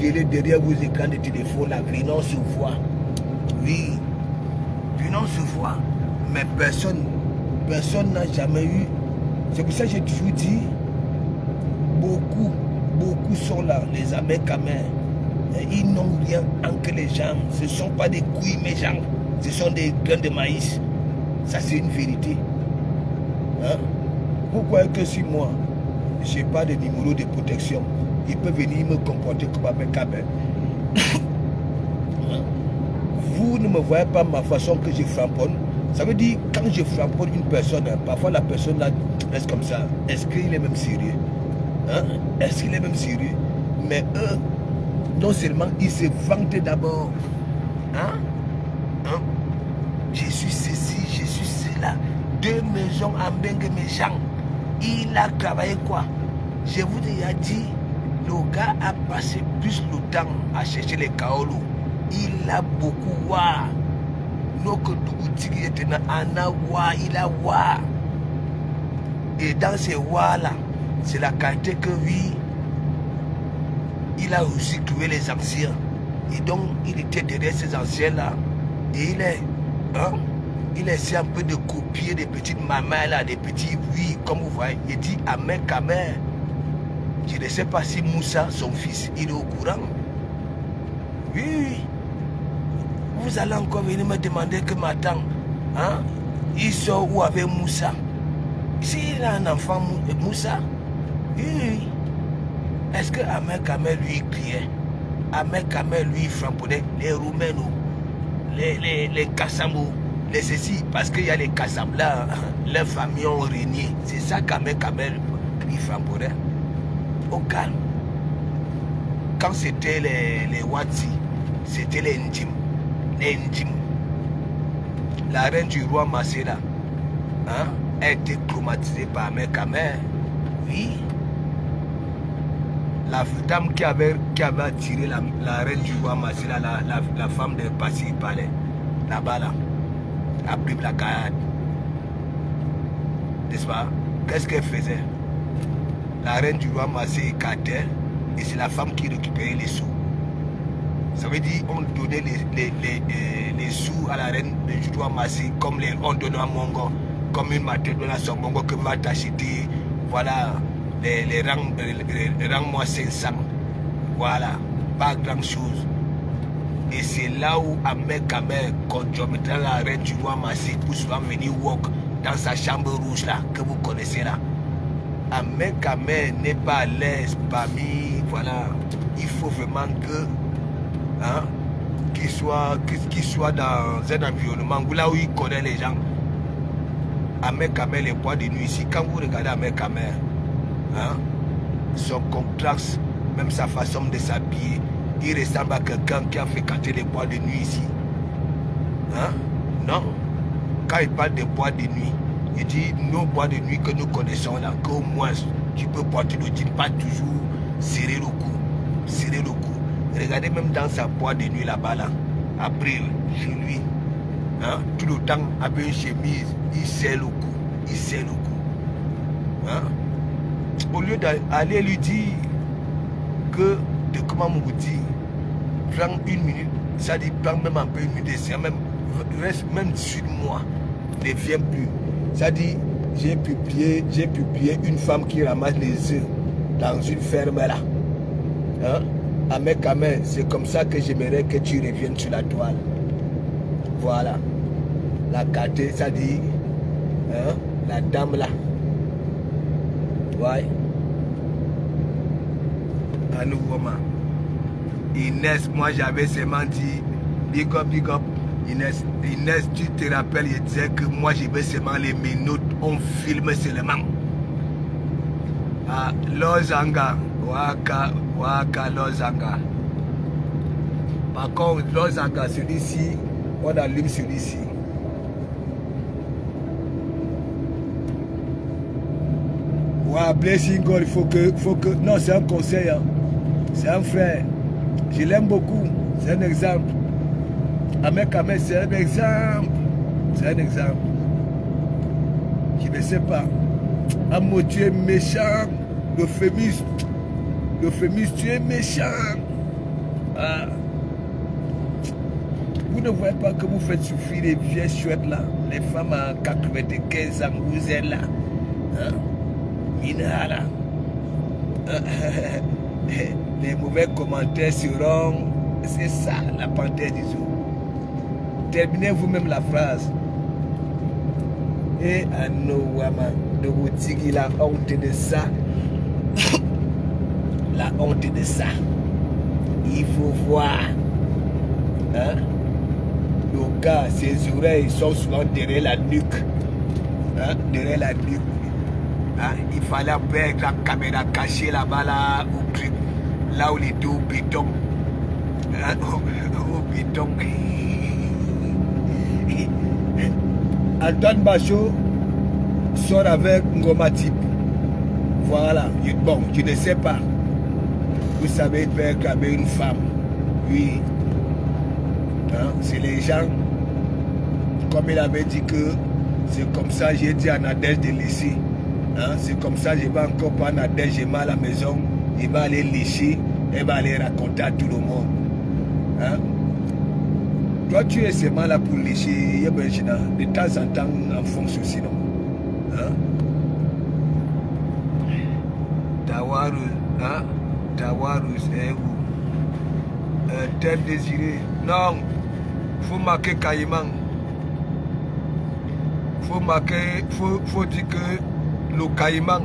gueuler derrière vos écrans de téléphone, la violence se voit. Oui, violence se voit. Mais personne n'a jamais eu. C'est pour ça que j'ai toujours dit, beaucoup sont là, les Américains. Ils n'ont rien entre les gens. Ce ne sont pas des couilles méchants, ce sont des grains de maïs. Ça, c'est une vérité. Hein? Vous croyez que si moi, je n'ai pas de numéro de protection, il peut venir me comporter comme un mec. Vous ne me voyez pas ma façon que je framponne. Ça veut dire, quand je framponne une personne, parfois la personne là reste comme ça. Est-ce qu'il est même sérieux? Hein? Est-ce qu'il est même sérieux? Mais eux, non seulement ils se vantent d'abord. Hein? Hein? Je suis ceci, je suis cela. 2 maisons en Bengue méchant. Il a travaillé quoi? Je vous ai dit, le gars a passé plus le temps à chercher les kaolo. Il a beaucoup wa. Il a wa. Et dans ces wa là, c'est la qualité que oui, il a aussi trouvé les anciens. Et donc, il était derrière ces anciens là. Et il essaie un peu de copier des petites mamans là, des petits oui, comme vous voyez. Il dit Ahmed Kamer. Je ne sais pas si Moussa, son fils, il est au courant. Oui. Vous allez encore venir me demander que ma tante, hein, il sort où avec Moussa? S'il a un enfant, Moussa, oui. Est-ce que Ahmed Kamer lui criait? Ahmed Kamer lui frapponnait les Roumains, les Kassamo, les ceci, parce qu'il y a les Kassam là, leurs familles ont régné. C'est ça qu'Ahmed Kamer lui frapponnait. Au calme. Quand c'était les Watsi, c'était les Ndim. La reine du roi Masséla, hein, a été traumatisée par Ahmed Kamer. Oui. La dame qui avait attiré la reine du roi Masséla, la femme de Passy Palais, là-bas, là, a pris la caillade. N'est-ce pas? Qu'est-ce qu'elle faisait? La reine du roi Massé écartait et c'est la femme qui récupérait les sous. Ça veut dire on donnait les sous à la reine du roi Massé comme on donnait à Mongo, comme une matin donne à son Mongo que va t'acheter, voilà, les rangs moi 500, voilà, pas grand chose. Et c'est là où Ahmed Kamer, quand je mettrai la reine du roi Massé pour souvent venir walk dans sa chambre rouge là, que vous connaissez là. Ahmed Kamer n'est pas à l'aise parmi, voilà, il faut vraiment que, hein, qu'il soit dans un environnement où là où il connaît les gens. Ahmed Kamer, les boîtes de nuit ici, quand vous regardez Ahmed Kamer, hein, son contraste, même sa façon de s'habiller, il ressemble à quelqu'un qui a fréquenté les boîtes de nuit ici. Hein? Non. Quand il parle des boîtes de nuit, il dit nos boîtes de nuit que nous connaissons là, qu'au moins tu peux porter le jean, pas toujours serrer le cou. Serrer le cou. Regardez même dans sa boîte de nuit là-bas là, après chez lui, hein, tout le temps avec une chemise, il serre le cou. Il serre le cou. Hein? Au lieu d'aller lui dire que, comment vous dire, prends 1 minute, ça dit prends même un peu 1 minute, reste même sur moi, ne viens plus. Ça dit, j'ai publié une femme qui ramasse les œufs dans une ferme là. Hein? Ahmed Kamer, c'est comme ça que j'aimerais que tu reviennes sur la toile. Voilà. La carte, ça dit, hein? La dame là. Ouais. À nouveau, Inès, moi j'avais seulement dit, big up. Inès, tu te rappelles, je disais que moi je veux seulement les minutes, on filme seulement. Ah, Lozanga, Waka Lozanga. Par contre, Lozanga, celui-ci, on allume celui-ci. Ouais, Blessing God, il faut que, non, c'est un conseil, hein. C'est un frère, je l'aime beaucoup, c'est un exemple. Ahmed Kamer, c'est un exemple. C'est un exemple. Je ne sais pas. Amo, tu es méchant. L'euphémisme, tu es méchant. Ah. Vous ne voyez pas que vous faites souffrir les vieilles chouettes là, les femmes à 95 ans, vous êtes là. Hein? Mina là. Les mauvais commentaires seront. C'est ça la panthère du jour. Terminez vous-même la phrase. Et à nos Wama, de vous dire la honte de ça. La honte de ça. Il faut voir. Hein? Le gars, ses oreilles sont souvent derrière la nuque. Hein? Derrière la nuque. Hein? Il fallait avec la caméra cachée là-bas, là, au clip. Là où les deux béton. Hein? Au béton. Antoine Bachot sort avec Ngoma Type. Voilà. Bon, tu ne sais pas. Vous savez, il peut acclamer une femme. Oui. Hein, c'est les gens, comme il avait dit que c'est comme ça, j'ai dit à Nadège de laisser. Hein, c'est comme ça, je vais encore pas Nadège, j'ai mal à la maison, il va aller lécher, elle va aller raconter à tout le monde. Hein? Toi, tu es seulement là pour lécher, de temps en temps, en fonction aussi, non? Hein? Dawaru, hein? Dawaru, c'est où? Tel désiré. Non. Faut marquer Caïman. Faut dire que le Caïman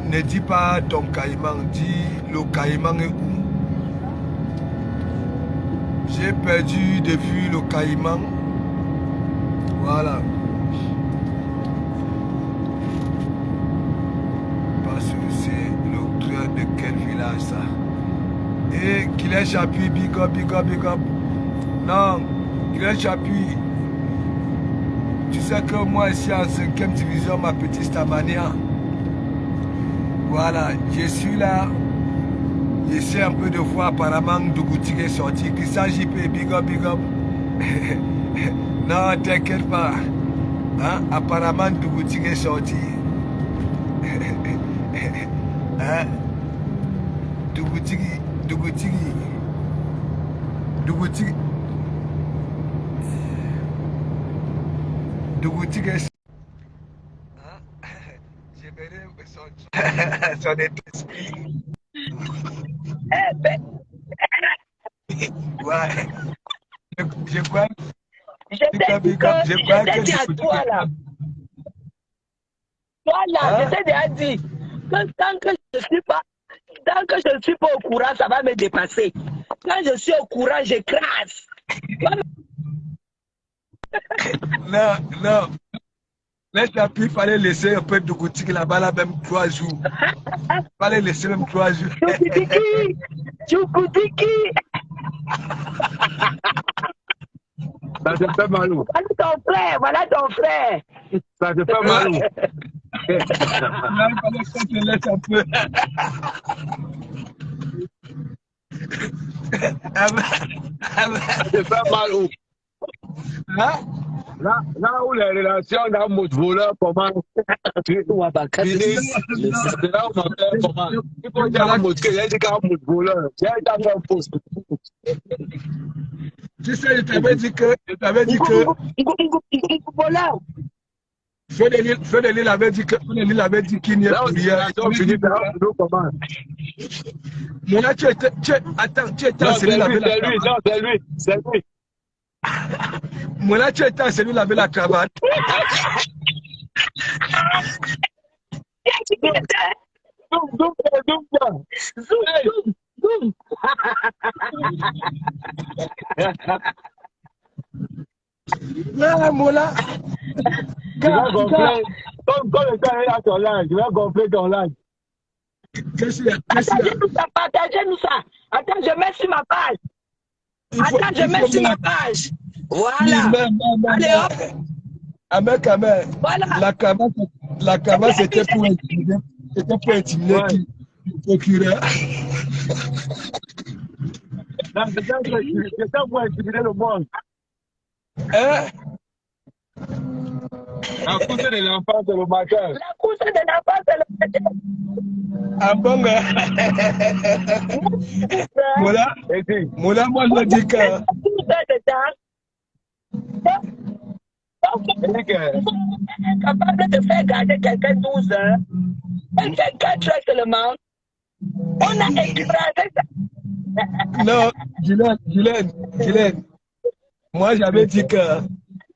ne dit pas ton Caïman, dit le Caïman est où. J'ai perdu de vue le Caïman. Voilà. Parce que c'est le cœur de quel village ça. Et qu'il ait Chapuis, big up, big up, big up. Non, qu'il ait Chapuis. Tu sais que moi ici en 5e division, ma petite Stamania. Voilà, je suis là. J'essaie un peu de voir apparemment Dougouti est sorti. Qu'il s'agit de big up, big up. Non, t'inquiète pas. Hein? Apparemment Dougouti est sorti. Hein? Dougouti est... J'aimerais son esprit. Ouais. Je crois que dit à toi là. Voilà, je t'ai déjà dit que tant que je ne suis pas au courant, ça va me dépasser. Quand je suis au courant, j'écrase. Non. Les tapis, il fallait laisser un peu de Dougouti là-bas, là, même 3 jours. Il fallait laisser même 3 jours. Tchoukoudiki. Ça te fait mal où? Voilà ton frère. Ça te fait mal où? Là, il fallait qu'on te laisse un peu. Ça te fait mal où? Hein? Là où les relations d'un mot voleur commencent, c'est là où ma mère commence. Il faut dire un mot qu'il y a un mot voleur. J'ai un poste. Tu sais, je t'avais dit que. Fedeli avait dit qu'il n'y a plus rien. Mais là, tu étais en cellule avec la cravate. Non, c'est lui. Moi là, tu étais en cellule avec la cravate. Zoom. Là, moi là. Tu vas gonfler. Comme le temps est là ton linge, tu vas gonfler ton linge. Qu'est-ce qu'il y a? Partagez-nous ça. Attends, je mets sur ma page. Je mets sur ma page. Voilà. Allez hop. Amen. Voilà. La cravate, c'était pour intimider. C'était pour intimider le procureur. C'était pour intimider le monde. Hein? La course de l'enfant, c'est le matin. La course de l'enfant, c'est le matin. Ah bon, Mola, Et puis, Mola, moi je dis que. 12 heures de temps. Donc, elle dit que, est capable de faire garder quelqu'un 12 heures. Et quelqu'un très seulement. On a écrasé ça. Non, Guylaine, moi j'avais dit que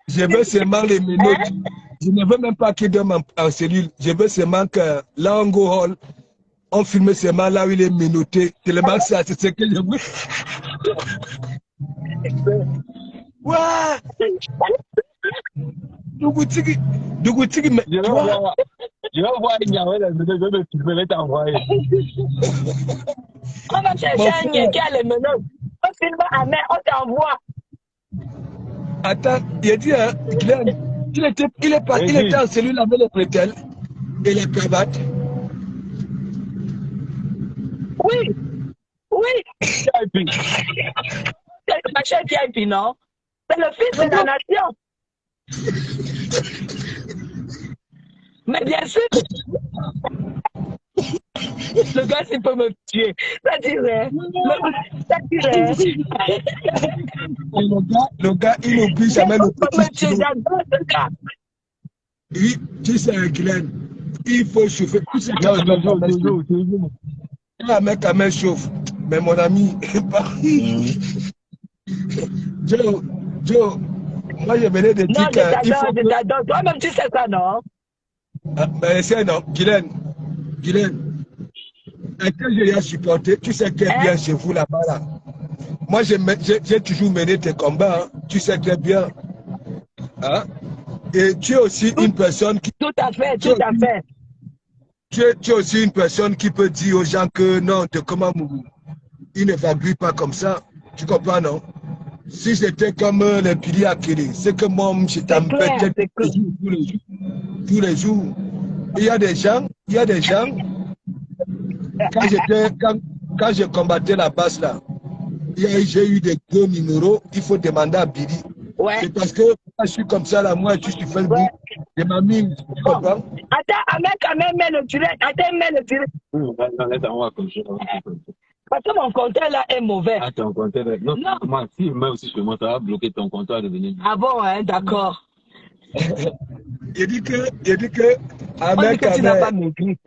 je veux seulement les minutes. Je ne veux même pas qu'ils dorment en cellule. Je veux seulement que là on go hall, on filme seulement là où il est minouté. Tellement ça, c'est ce que je veux. Ouais, Dougoutigui, mais je vais toi, voir une Yahweh, je vais me filmer, je vais t'envoyer. On va chercher mon un frère, nien qui a les menottes. On filme à main, on t'envoie. attends, il a dit, hein, Guylaine, il Et était puis, en cellule avec les bretelles et les cravates. Oui, oui. et puis, C'est le machin VIP, non? C'est le fils de la nation. Mais bien sûr, le gars, s'il peut me tuer, ça dirait. Ça dirait. Et le gars, il n'oublie jamais le Il peut me petit tuer, stylo. j'adore ce gars. Oui, tu sais, Guylaine, il faut chauffer. Tu sais, quand non, toujours. un mec quand même chauffe. Mais mon ami, Joe, Joe, moi je venais de Non, dire je qu'il t'adore, faut je que. t'adore. Toi-même, tu sais ça, non? Mais c'est non, Guylaine, est-ce que je l'ai supporté? Tu sais très Hein? bien chez vous là-bas. Là. Moi, j'ai toujours mené tes combats. Hein. Tu sais très bien. Hein? Et tu es aussi Tout, une personne qui. tout à fait, Tu es tout à aussi, fait. tu es aussi une personne qui peut dire aux gens que non, comment il ne va pas comme ça. Tu comprends, non? Si c'était comme les piliers à Kiri, c'est que moi, je C'est clair, t'embêtais c'est clair. tous les jours. Tous les jours. Il y a des gens, quand je combattais la base là, j'ai eu des gros numéros, il faut demander à Billy. Ouais, C'est parce que je suis comme ça là, moi, je suis sur Facebook, ouais. je m'amuse, tu Bon. comprends? Attends, Ahmed, quand même, mets le direct. Attends, mets le direct. Non, laisse-moi comme ça. Parce que mon compteur là est mauvais. Ah, ton compteur. Non, Non. moi, si moi aussi je monte, ça va bloquer ton compteur à devenir. Ah bon, hein, d'accord. Il dit que, On dit Ahmed que tu n'as pas Kamer, maigri.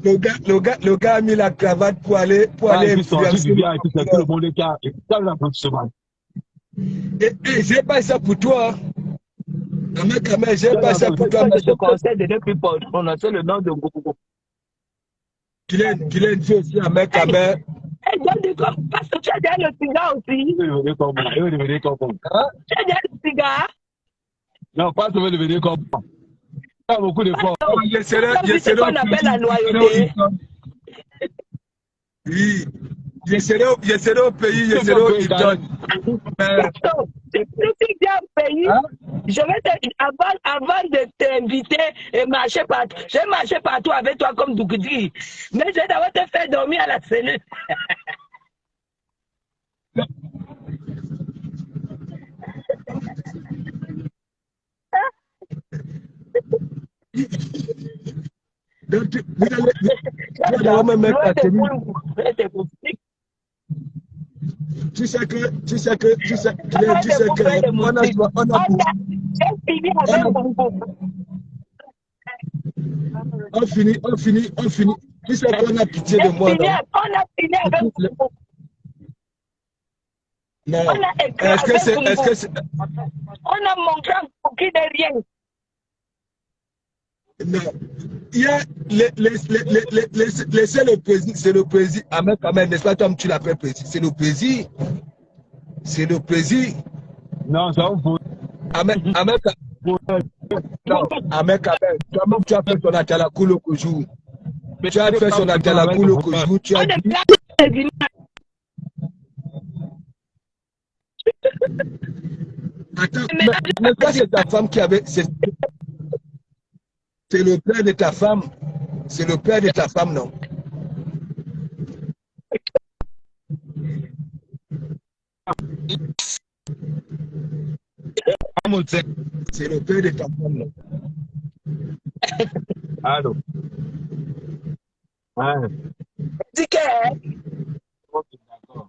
le gars a mis la cravate pour aller Ah, et puis sorti influencer. du bien, et puis c'est tout le monde est calme. Et puis ça, l'applaudissement. Et j'ai pas ça pour toi. Ahmed Kamer, j'ai pas ça pour toi. Je te conseille de ne plus prononcer le nom de Gogo. Guylaine, j'ai aussi Ahmed Kamer. Eh, parce que tu as déjà le cigare aussi. Il veut devenir comme moi. Hein? Tu as déjà le cigare. Non, pas veut devenir comme moi. Pas beaucoup d'efforts. Je serai C'est ce qu'on appelle la loyauté. Oui, je serai au pays, je serai au Hilton. Si tu viens au pays, Hein? je vais avant de t'inviter et marcher partout. Je vais marcher partout avec toi comme Dougudi. Mais je vais d'abord te faire dormir à la cellule. Donc, vous allez d'abord me mettre à tenir. Tu sais que, on finit. Tu sais qu'on a pitié de moi, non? On a fini avec vous. Non. On a écrit on a montré un qui n'est rien. Non. Il y a laissez le président, c'est le président. Ahmed Kamer, n'est-ce pas, toi, tu l'appelles président? C'est le président. C'est le président. Non, ça vous Ahmed Kamer, toi-même, tu as fait ton Atalakoulou Koujou. Tu as fait son Atalakoulou Koujou. Tu as dit. Attends, mais quand c'est ta femme qui avait. C'est le père de ta femme. C'est le père de ta femme, non? C'est le père de ta femme, non? Allô. Ouais. Dis que, Ok, d'accord.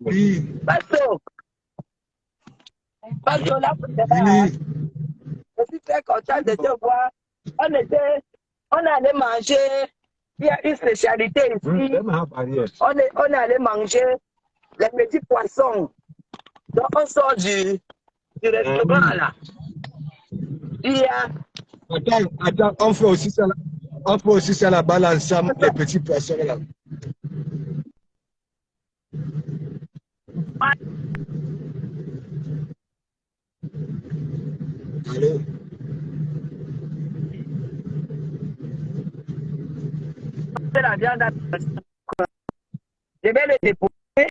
Oui, Pasto, Pasto, là, oui. je suis très content de te voir. On allait manger. Il y a une spécialité ici. On est allé manger les petits poissons. Donc, on sort du restaurant là. Il y a. Attends, on fait aussi ça, on fait aussi ça là-bas, là, ensemble, les petits poissons là. Allô? La viande. Je vais le déposer.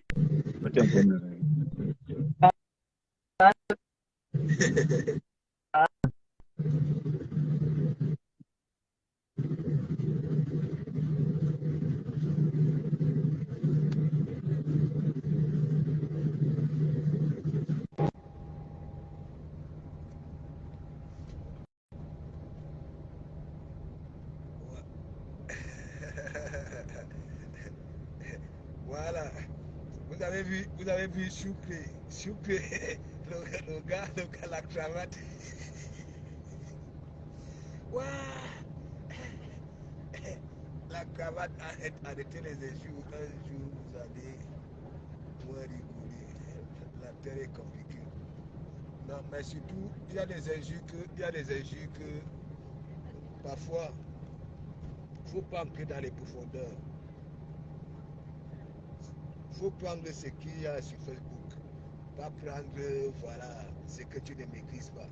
Voilà. Vous avez vu Choucré, le gars, la cravate. Ouah. La cravate a arrêté les injures. Un jour, vous allez moins rigoler. La terre est compliquée. Non, mais surtout, il y a des injures que parfois, il faut pas entrer dans les profondeurs. Il faut prendre ce qu'il y a sur Facebook. Pas prendre, voilà, ce que tu ne maîtrises pas.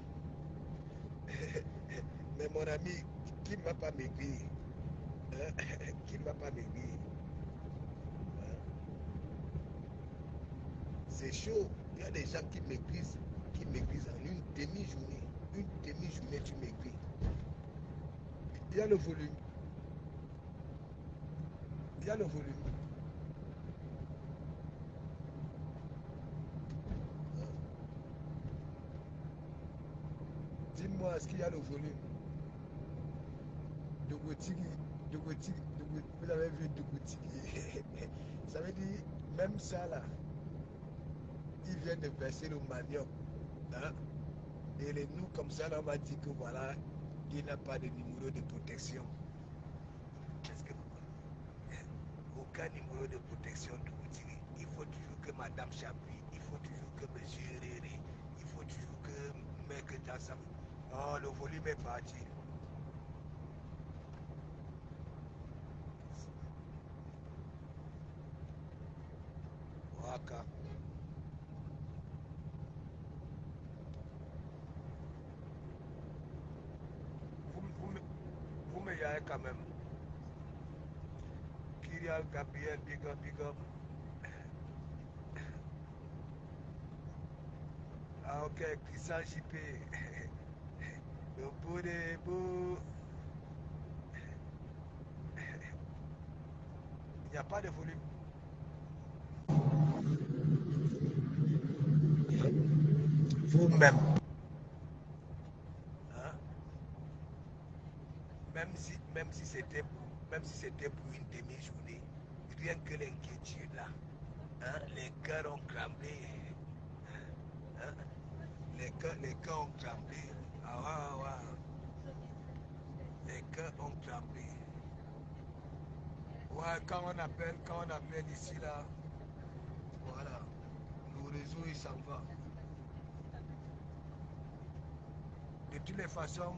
Mais mon ami, qui ne va pas maigrir, hein? Qui ne va pas maigrir, hein? C'est chaud. Il y a des gens qui maigrisent en une demi-journée. Une demi-journée, tu maigris. Il y a le volume. Il y a le volume. Dis-moi, est-ce qu'il y a le volume? Dogotigi, vous avez vu Dogotigi. Ça veut dire, même ça là, il vient de verser le manioc. Hein? Et les nous, comme ça, là, on va dire que voilà, il n'a pas de numéro de protection. Qu'est-ce que vous aucun numéro de protection Dogotigi. Il faut toujours que Madame Chapuis, il faut toujours que Monsieur Réré, il faut toujours que Mec Jassam. Oh, le volume est parti. Waka. Vous me y allez quand même. Kyrial Gabriel, big up, big up. Ah ok, Christian JP. Le beau des beaux. Il n'y a pas de volume. Vous-même. Hein? Même si c'était pour une demi-journée, rien que l'inquiétude là. Hein? Les cœurs ont tremblé. Hein? Les cœurs ont tremblé. Ah ouais, ouais. Les cœurs ont tremblé. Ouais, quand on appelle ici là, voilà, le réseau il s'en va. De toutes les façons,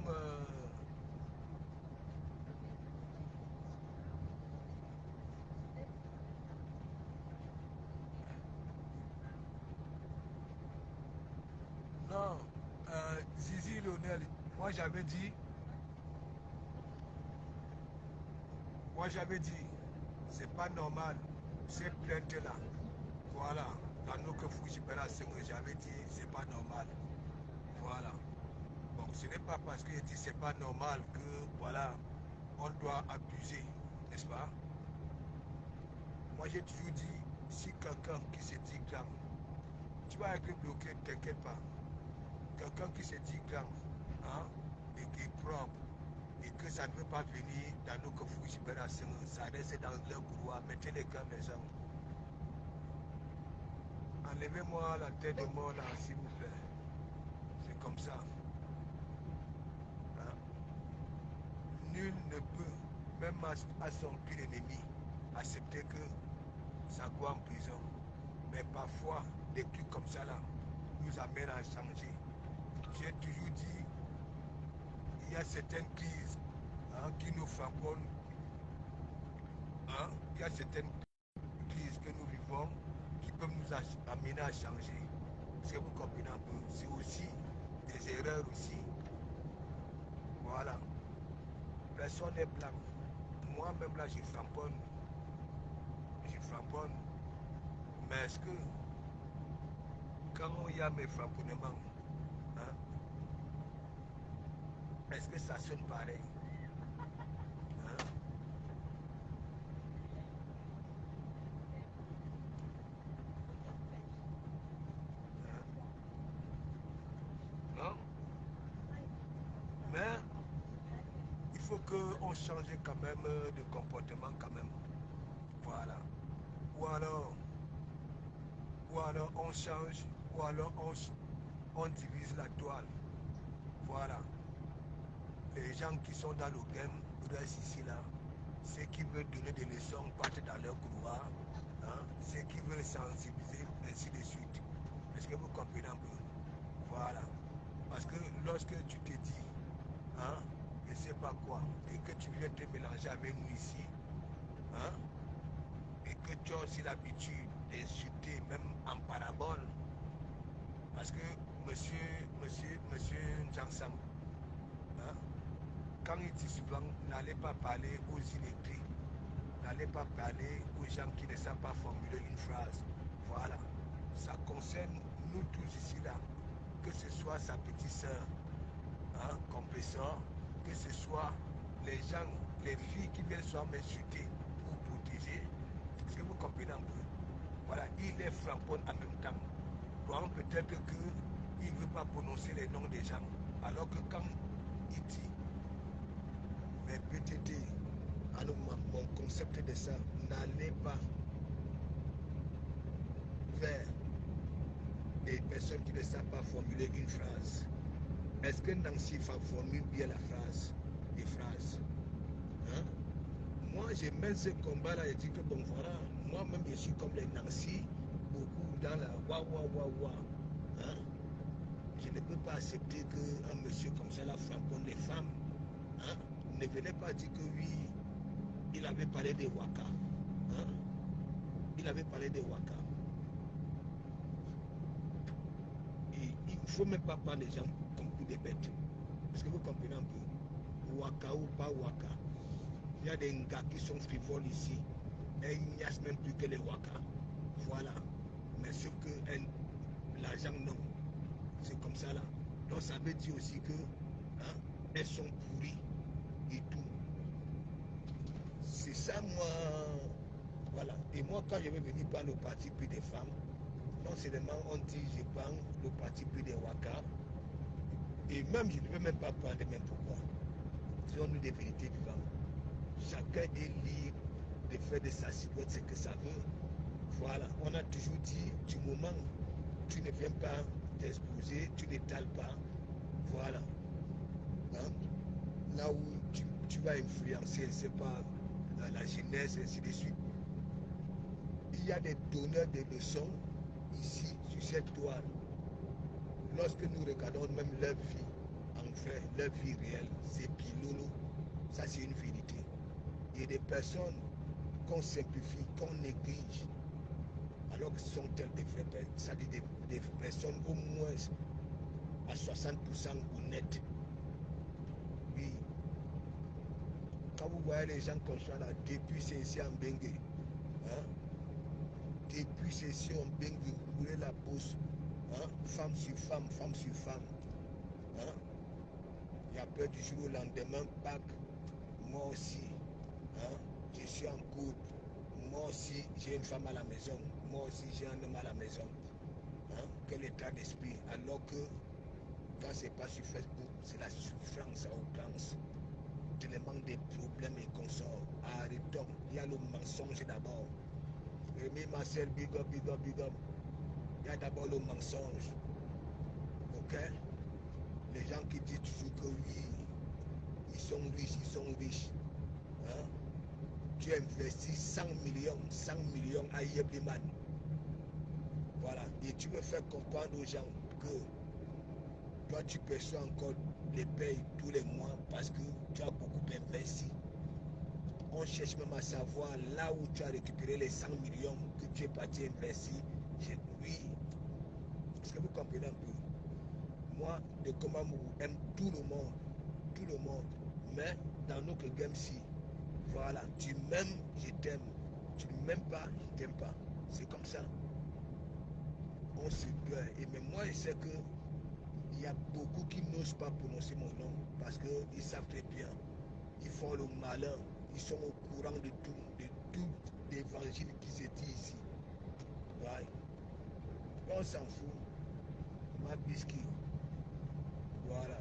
non, Zizi Lionel, moi j'avais dit, moi j'avais dit, c'est pas normal, ces plaintes-là, voilà, dans nos que Fujibera j'avais dit, c'est pas normal, voilà. Bon, ce n'est pas parce que je dis c'est pas normal que, voilà, on doit abuser, n'est-ce pas? Moi j'ai toujours dit, si quelqu'un qui se dit grave, tu vas être bloqué, t'inquiète pas. Quelqu'un qui se dit grave, hein, et qui est propre, et que ça ne veut pas venir dans nos conflits, ça reste dans leur couloir. Mettez les cœurs, mes gens. Enlevez-moi la tête de mort là, s'il vous plaît. C'est comme ça. Hein? Nul ne peut, même à son pire ennemi, accepter que ça soit en prison. Mais parfois, des trucs comme ça là nous amènent à changer. J'ai toujours dit, il y a certaines crises qui nous frappent. Il y a certaines crises que nous vivons qui peuvent nous amener à changer. Si vous comprenez un peu, c'est aussi des erreurs aussi. Voilà. Personne n'est blanc. Moi-même là, je framponne. Mais est-ce que quand il y a mes framponnements, est-ce que ça sonne pareil? Non? Mais il faut qu'on change quand même de comportement quand même. Voilà. Ou alors on change, ou alors on divise la toile. Voilà. Les gens qui sont dans le game restent ici là. Ceux qui veulent donner des leçons partent dans leur couloir. Ceux qui veulent sensibiliser, ainsi de suite. Est-ce que vous comprenez un peu? Voilà. Parce que lorsque tu te dis, je ne sais pas quoi, et que tu viens te mélanger avec nous ici, et que tu as aussi l'habitude d'insulter, même en parabole, parce que monsieur Njansam, quand il dit souvent, n'allez pas parler aux illettrés, n'allez pas parler aux gens qui ne savent pas formuler une phrase. Voilà. Ça concerne nous tous ici là, que ce soit sa petite sœur, compresseur, que ce soit les gens, les filles qui viennent soit m'insulter ou protéger. Est-ce que vous comprenez un peu? Voilà, il est francophone en même temps. Donc peut-être qu'il ne veut pas prononcer les noms des gens. Alors que quand il dit, mais peut-être, alors mon concept de ça, n'allez pas vers des personnes qui ne savent pas formuler une phrase. Est-ce que Nancy formule bien la phrase, les phrases? Moi, je mène ce combat-là et dis que bon, voilà, moi-même, je suis comme les Nancy, beaucoup dans la wa. Je ne peux pas accepter qu'un monsieur comme ça, la framponne les femmes, ne venait pas dire que oui, il avait parlé de Waka. Il avait parlé de Waka. Et il ne faut même pas prendre les gens comme coup de bêtes. Est-ce que vous comprenez un peu? Waka ou pas Waka. Il y a des gars qui sont frivoles ici. Et ils n'y a même plus que les Waka. Voilà. Mais sauf que l'argent, non. C'est comme ça là. Donc ça veut dire aussi que elles sont pourries et tout. C'est ça moi. Voilà. Et moi quand je vais venir prendre le parti plus des femmes, non seulement on dit je prends le parti plus des Waka. Et même je ne peux même pas prendre même pourquoi. Faisons-nous des vérités vivantes. Chacun est libre de faire de sa silhouette ce que ça veut. Voilà, on a toujours dit, du moment où tu ne viens pas t'exposer, tu n'étales pas. Voilà. Là où tu vas influencer, c'est pas la jeunesse, ainsi de suite. Il y a des donneurs de leçons ici, sur cette toile. Lorsque nous regardons même leur vie, en vrai, leur vie réelle, c'est pilolo. Ça, c'est une vérité. Il y a des personnes qu'on simplifie, qu'on néglige, alors que ce sont elles des vraies personnes, c'est-à-dire des personnes au moins à 60% honnêtes. Oui. Quand vous voyez les gens comme ça là, depuis c'est ici en Bengue, depuis c'est ici en Bengue, vous voulez la bourse, femme sur femme, femme sur femme. Il y a peur du jour au lendemain, Pâques, moi aussi, je suis en couple. Moi aussi, j'ai une femme à la maison. Moi aussi, j'ai un homme à la maison. Quel état d'esprit. Alors que, quand c'est pas sur Facebook, c'est la souffrance à outrance. tellement de problèmes et consorts. Arrêtons. Il y a le mensonge d'abord. Rémi Marcel, big up, big up, big up. Il y a d'abord le mensonge. Ok? Les gens qui disent toujours que oui, ils sont riches. Hein? Tu investis 100 millions à Yebliman. Voilà. Et tu me fais comprendre aux gens que toi, tu perçois encore les payes tous les mois parce que tu as beaucoup investi. On cherche même à savoir là où tu as récupéré les 100 millions que tu es parti investir. Oui. Est-ce que vous comprenez un peu? Moi, de Komamou, aime tout le monde. Tout le monde. Mais dans notre game-ci, voilà, tu m'aimes, je t'aime. Tu ne m'aimes pas, je ne t'aime pas. C'est comme ça. On se peur. Et même moi, je sais que il y a beaucoup qui n'osent pas prononcer mon nom parce qu'ils savent très bien. Ils font le malin. Ils sont au courant de tout l'évangile qui se dit ici. Ouais. On s'en fout. Ma biscuit. Voilà.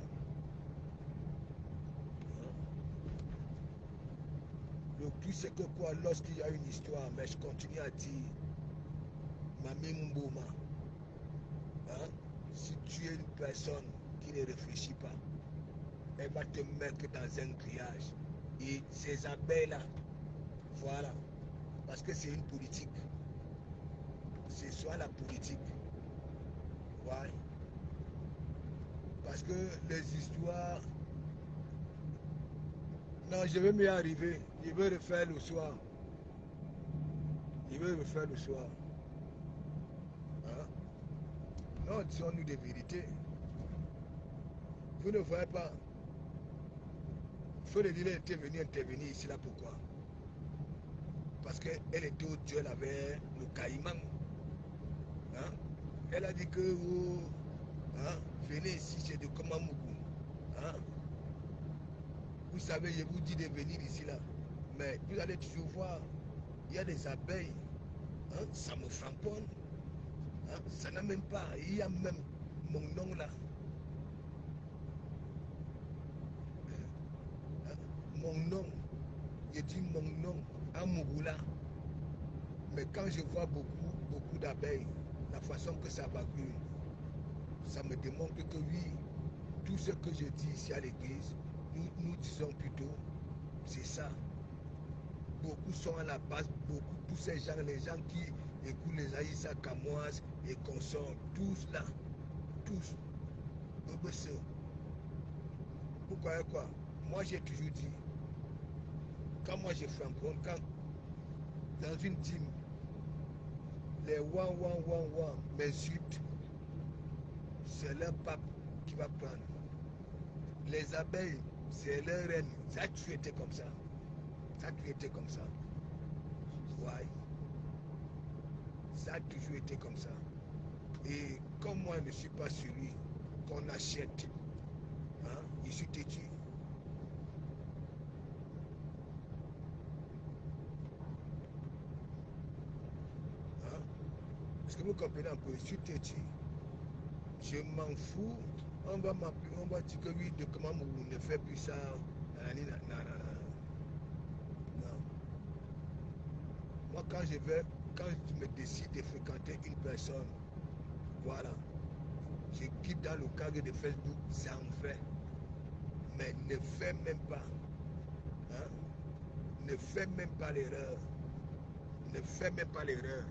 Le plus c'est que quoi, lorsqu'il y a une histoire, mais je continue à dire, Mami Mbouma, hein, si tu es une personne qui ne réfléchit pas, elle va te mettre dans un grillage. Et ces abeilles-là, voilà, parce que c'est une politique. C'est soit la politique. Ouais. Parce que les histoires... Non, je vais m'y arriver. Je vais refaire le soir. Je vais refaire le soir. Hein? Non, disons-nous des vérités. Vous ne voyez pas. Il faut le dire, elle était venue intervenir ici, là, pourquoi? Parce qu'elle était au duel avec le caïman. Hein? Elle a dit que vous, hein, venez ici, c'est de Komamougou. Hein? Vous savez, je vous dis de venir ici, là. Mais vous allez toujours voir, il y a des abeilles. Hein? Ça me framponne. Hein? Ça n'a même pas. Il y a même mon nom là. Hein? Mon nom. Je dis mon nom à Mougoula. Mais quand je vois beaucoup d'abeilles, la façon que ça va brûler, ça me démontre que oui, tout ce que je dis ici à l'église, nous disons plutôt, c'est ça. Beaucoup sont à la base, beaucoup, tous ces gens, les gens qui écoutent les Aïssa Kamoise et consorts, tous là, tous, pourquoi quoi? Moi j'ai toujours dit, quand moi je franconne, quand dans une team, les ouan m'insultent, c'est leur pape qui va prendre. Les abeilles, c'est leur reine. Ça a toujours été comme ça. Ça a toujours été comme ça. Ouais. Ça a toujours été comme ça. Et comme moi, je ne suis pas celui qu'on achète, hein, je suis têtu. Hein? Est-ce que vous comprenez un peu? Je suis têtu. Je m'en fous. On va dire que oui, de comment on ne fait plus ça. Non. Moi, quand je me décide de fréquenter une personne, voilà, je quitte dans le cadre de Facebook, ça en fait. Mais ne fais même pas. Hein? Ne fais même pas l'erreur. Ne fais même pas l'erreur.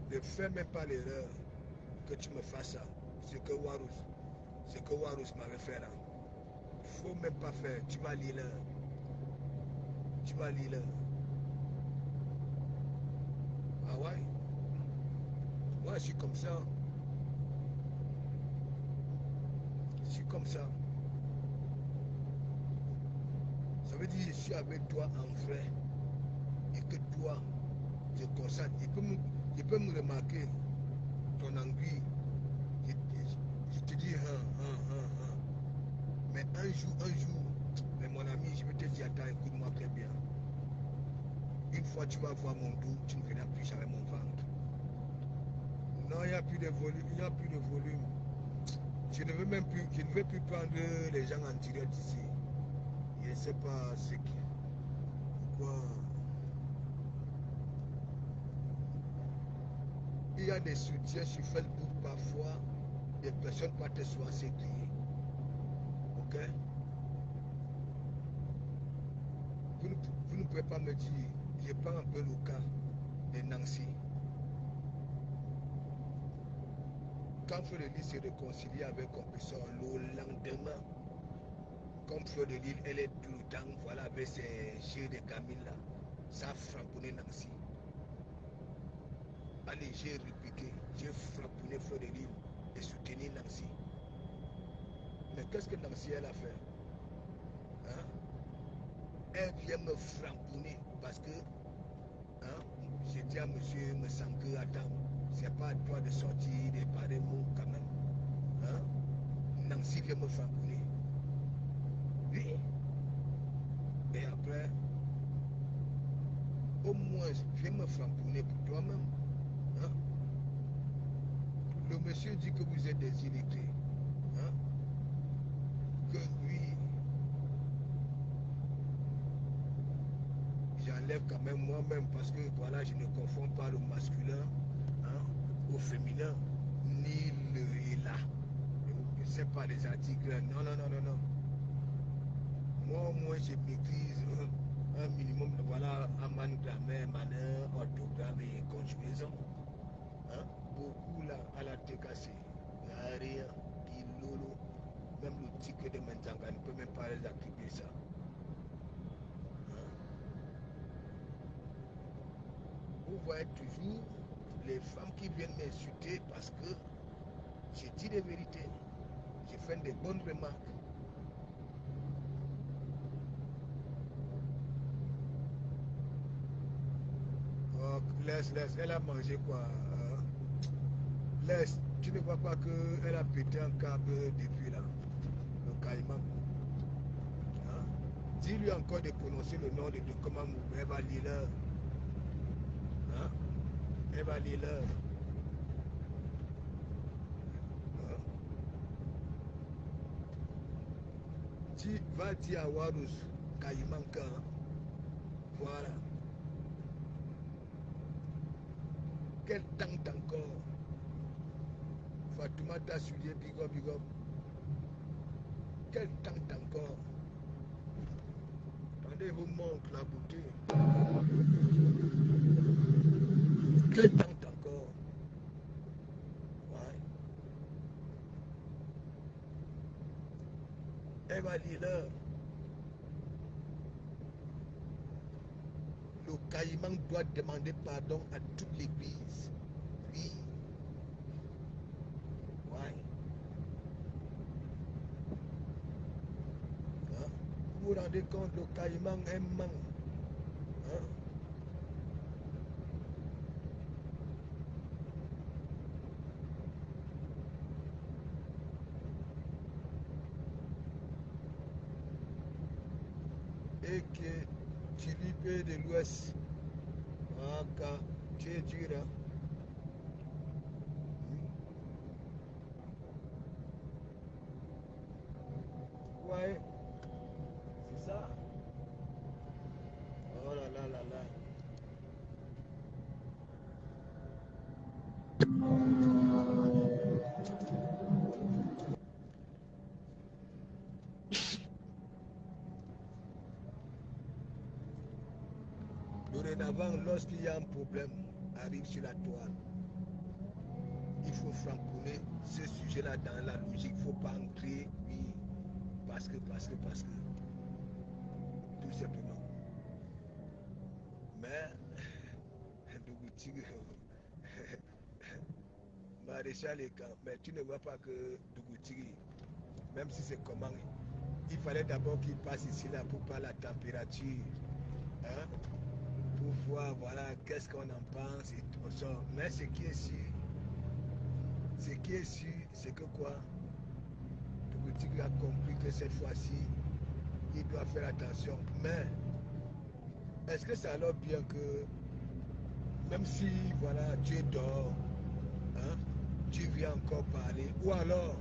Ne fais même pas l'erreur que tu me fasses ça. Ce que Warus m'avait fait là. Il ne faut même pas faire. Tu vas lire là. Tu vas lire là. Ah ouais? Moi, je suis comme ça. Je suis comme ça. Ça veut dire que je suis avec toi en vrai. Et que toi, je constate. Je peux me remarquer ton envie. Je te dis, mais un jour, mais mon ami, je vais te dire, attends, écoute-moi très bien. Une fois tu vas voir mon dos, tu ne verras plus jamais mon ventre. Non, il n'y a plus de volume. Il n'y a plus de volume. Je ne veux même plus, je ne veux plus prendre les gens en direct ici. Je ne sais pas ce qui. Pourquoi. Il y a des soutiens sur Facebook parfois. Des personnes partent sur s'écrire. Ok? Vous ne pouvez pas me dire. Je prends un peu le cas de Nancy. Quand Fleur de Lys se réconcilie avec Compulsion, le lendemain, comme Fleur de Lys, elle est tout le temps, voilà, avec ses jeux de gamines là, ça a frapponné Nancy. Allez, j'ai répliqué, j'ai frapponné Fleur de Lys et soutenu Nancy. Mais qu'est-ce que Nancy elle a fait? Hein? Elle vient me frapponner parce que hein, j'ai dit à monsieur Messanke, attends, c'est pas à toi de sortir des pareils mots quand même. Hein? Nancy vient me frapponner. Oui. Et après, au moins, viens me frapponner pour toi-même. Hein? Le monsieur dit que vous êtes des illettrés. Hein? Que oui, j'enlève quand même moi-même parce que voilà, je ne confonds pas le masculin hein, au féminin, ni le et là. Je ne sais pas les articles. Non, non, non, non, non. Moi, au moins, je maîtrise un minimum de voilà, aman, grammaire, manœuvre, orthographe et conjugaison. Hein? Beaucoup là, à la TKC, il n'y a rien, pilolo, même le ticket de Mentanga ne peut même pas les activer ça. Hein? Vous voyez toujours les femmes qui viennent m'insulter parce que j'ai dit des vérités, j'ai fait des bonnes remarques. Oh, laisse, elle a mangé quoi hein? Laisse, tu ne vois pas qu'elle a pété un câble depuis là, le caïman. Hein? Dis-lui encore de prononcer le nom de comment elle va lire l'heure. Hein? Elle va lire l'heure. Hein? Va dire à Warus, Caïmanka. Hein? Voilà. Quel temps encore? Fatoumata Soulier, big up, big up. Quel temps encore? Attendez, vous montre la beauté. Quel temps encore? Ouais. Elle va lire l'heure. Le caïman doit demander pardon à toute l'église. Oui. Ouais. Hein? Vous vous rendez compte, le caïman est man. Hein? Et que Philippe de l'Ouest, tu es dur. Hein? Ouais, c'est ça. Oh là là là là. Dorénavant, lorsqu'il y a un problème, arrive sur la toile, il faut framponner ce sujet-là dans la logique. Il ne faut pas entrer, oui, parce que, tout simplement. Mais, Maréchal et Camp, mais tu ne vois pas que Dougoutigui, même si c'est comment, il fallait d'abord qu'il passe ici là pour voir la température, hein, pour voir voilà qu'est-ce qu'on en pense et tout ça. Mais ce qui est sûr, c'est que quoi, Dougoutigui a compris que cette fois-ci, il doit faire attention. Mais est-ce que c'est alors bien que même si voilà tu es dehors, hein, tu viens encore parler. Ou alors,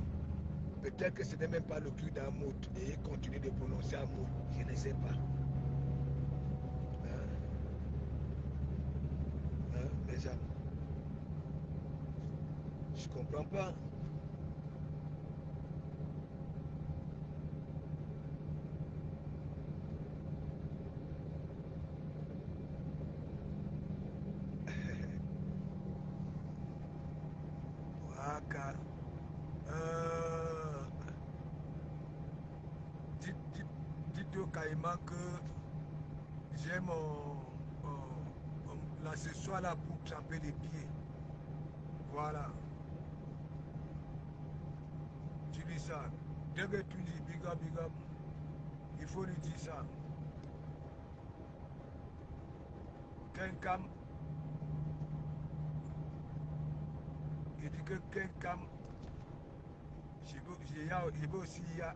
peut-être que ce n'est même pas le cul d'un mot et continue de prononcer un mot. Je ne sais pas. Hein? Hein, mes amis? Je comprends pas. Waka. Euh, dites au Caïman que j'ai l'accessoire là pour tremper les pieds. Voilà. Tu dis ça. Dès que tu dis big up, il faut lui dire ça. Quelqu'un, il dit que quelqu'un, je veux aussi, il y a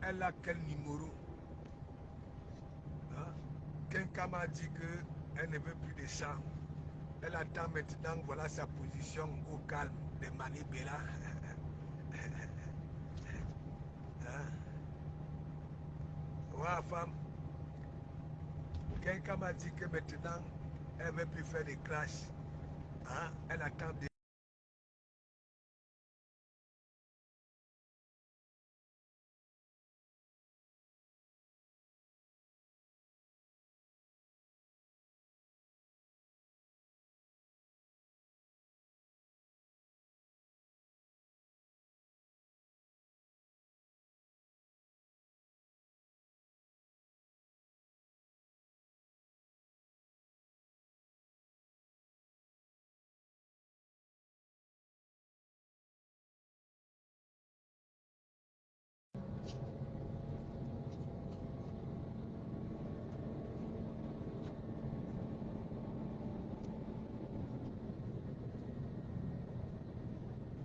elle a quel numéro? Hein? Quelqu'un m'a dit qu'elle ne veut plus de ça. Elle attend maintenant, voilà sa position au calme de Manibela. Hein? Ouais, femme. Quelqu'un m'a dit que maintenant, elle ne veut plus faire des clashs. Hein? Elle attend des...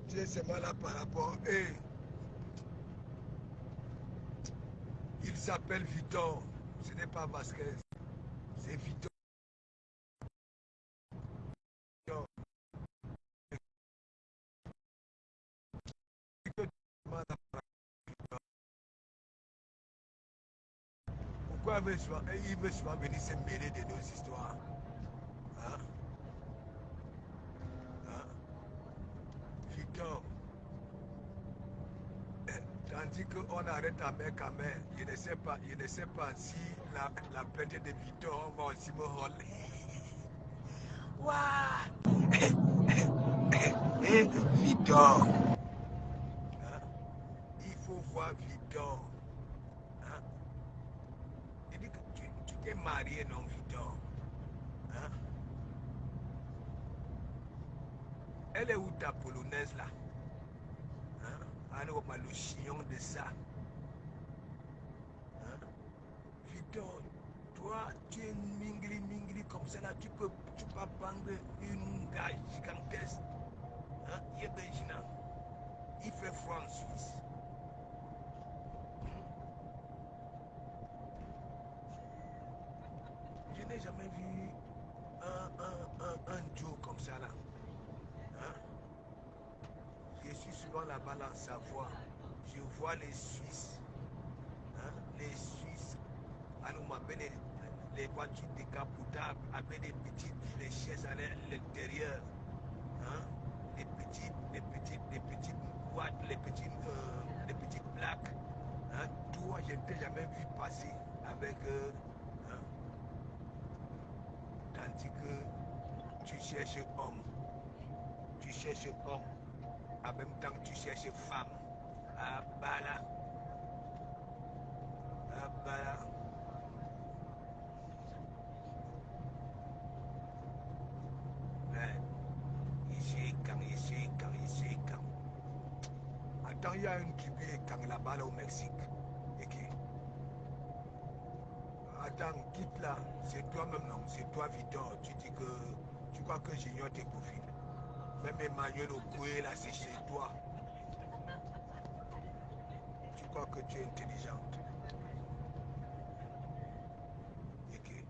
Tu es seulement là par rapport... Et il s'appelle Victor. Ce n'est pas Vasquez. C'est Victor. Pourquoi il veut souvent venir se mêler de nos histoires? Hein? Hein? Victor, tandis qu'on arrête à main qu'à main, je ne sais pas si la plainte de Victor va aussi me rôler. Waouh! Victor, hein? Il faut voir Victor. Hein? Il dit que tu t'es marié, non, Victor? Hein? Elle est où ta polonaise là? Hein? Alors, le chignon de ça. Hein? Victor, toi, tu es mingli comme ça là, tu peux prendre une gage gigantesque. Hein? Il fait froid en Suisse. Je n'ai jamais vu un Joe comme ça là. Hein? Je suis souvent là-bas en Savoie. Je vois les Suisses. Hein? Les Suisses, on m'appelle les voitures décapotables avec des petites les chaises à l'intérieur. Hein? Les petites boîtes, les petites plaques. Hein? Toi, je ne t'ai jamais vu passer avec hein? Tandis que tu cherches homme. Tu cherches homme. En même temps que tu cherches femme. Ah bah là. Ah bah là. Quand. Attends, il y a une qui vit quand là-bas là, au Mexique. Et qui... Attends, quitte là. C'est toi-même, non? C'est toi, Victor. Tu dis que... Tu crois que j'ignore tes profils. Même Emmanuel Okoué, là, c'est chez toi. Tu crois que tu es intelligente. Et qui...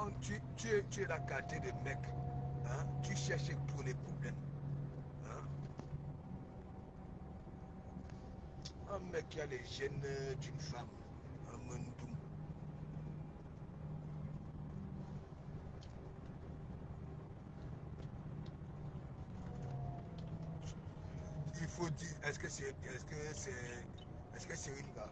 quand tu es la qualité de mec, hein, tu cherches tous les problèmes. Hein. Un mec qui a les gènes d'une femme, un mendoum. Il faut dire, est-ce que c'est une gars?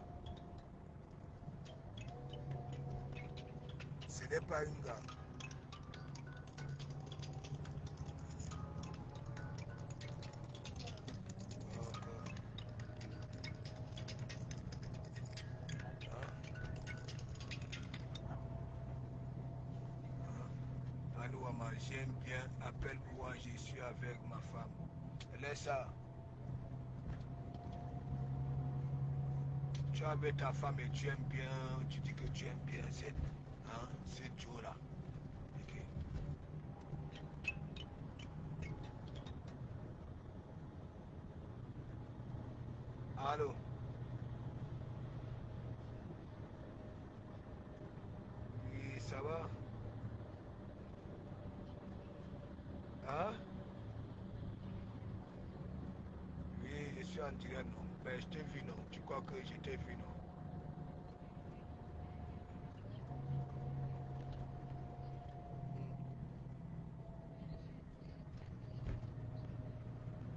Ce n'est pas une gars. Allô, maman, j'aime bien, appelle-moi, je suis avec ma femme. Laisse ça. Tu es avec ta femme et tu aimes bien, tu dis que tu aimes bien cette Joe-là. Ok. Allô? Oui, ça va? Hein? Oui, je suis en direct, non. Ben, je t'ai vu, non. Tu crois que je t'ai vu, non?